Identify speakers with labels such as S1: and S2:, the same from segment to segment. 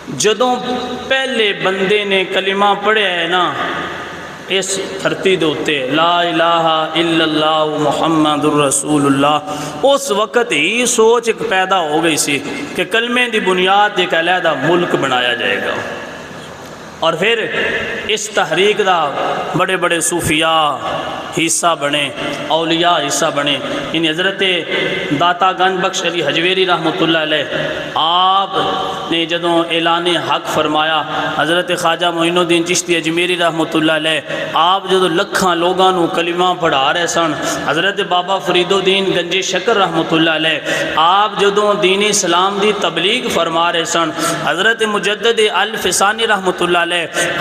S1: جدوں پہلے بندے نے کلمہ پڑھیا ہے نا اس دھرتی دے اتے لا الہ الا اللہ محمد الرسول اللہ، اس وقت ہی سوچ ایک پیدا ہو گئی سی کہ کلمے دی بنیاد ایک علیحدہ ملک بنایا جائے گا۔ اور پھر اس تحریک دا بڑے بڑے صوفیاء حصہ بنے، اولیاء حصہ بنے۔ ان حضرت داتا گنج بخش علی حجویری رحمۃ اللہ علیہ آپ نے جدوں اعلان حق فرمایا، حضرت خواجہ معین الدین چشتی اجمیری رحمۃ اللہ علیہ آپ جدوں لکھاں لوگاں نو کلمہ پڑھا رہے سن، حضرت بابا فرید الدین گنج شکر رحمۃ اللہ علیہ آپ جدوں دین اسلام دی تبلیغ فرما رہے سن، حضرت مجدد الفسانی رحمۃ اللہ علیہ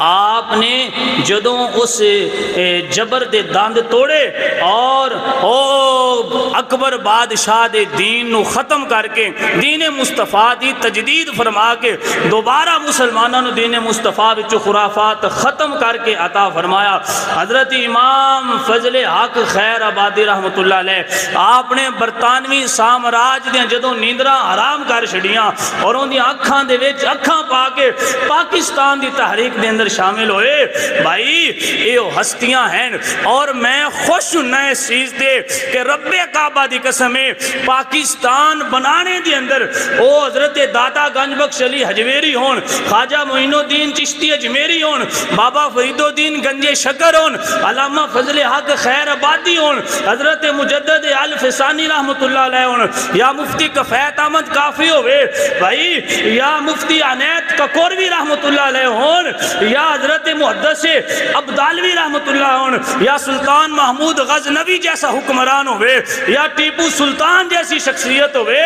S1: آپ نے جدوں اس جبر دے داند توڑے اور اکبر بادشاہ دے دین نو ختم کر کے دین مصطفیٰ دی تجدید فرما کے دوبارہ مسلمانوں دین مصطفیٰ وچ خرافات ختم کر کے عطا فرمایا، حضرت امام فضل حق خیر آبادی رحمۃ اللہ علیہ آپ نے برطانوی سامراج دیاں جدوں نیندراں حرام کر چھڑیاں اور ان دی اکھاں دے وچ اکھاں پا کے پاکستان دی تحریک دے اندر شامل ہوئے۔ بھائی یہ ہستیاں ہیں اور میں خوش ہوں اس چیز دے کہ رب کعبہ دی قسم ہے پاکستان بنانے دی اندر او حضرت داتا گنج بخش علی حجویری ہون، خواجہ معین الدین چشتی اجمیری ہون، بابا فرید الدین گنج شکر ہون، علامہ فضل حق خیر آبادی ہون، حضرت مجدد الفسانی رحمۃ اللہ علیہ ہون، یا مفتی کفایت احمد کافی ہوئے بھائی، یا مفتی عنایت ککوروی رحمۃ اللہ علیہ ہون، یا حضرت محدث عبدالوی رحمۃ اللہ ہون، یا سلطان محمود غزنوی جیسا حکمران ہوئے، یا ٹیپو سلطان جیسی شخصیت ہوئے،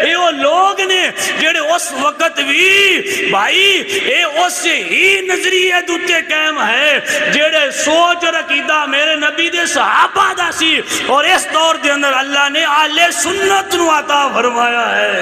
S1: یہ وہ لوگ نے جڑے اس وقت بھی بھائی اے اس ہی نظریے دوتے قائم ہے جڑے سوچ اور عقیدہ میرے نبی دے صحابہ دا سی، اور اس دور دے اندر اللہ نے اہل سنت نو عطا فرمایا ہے۔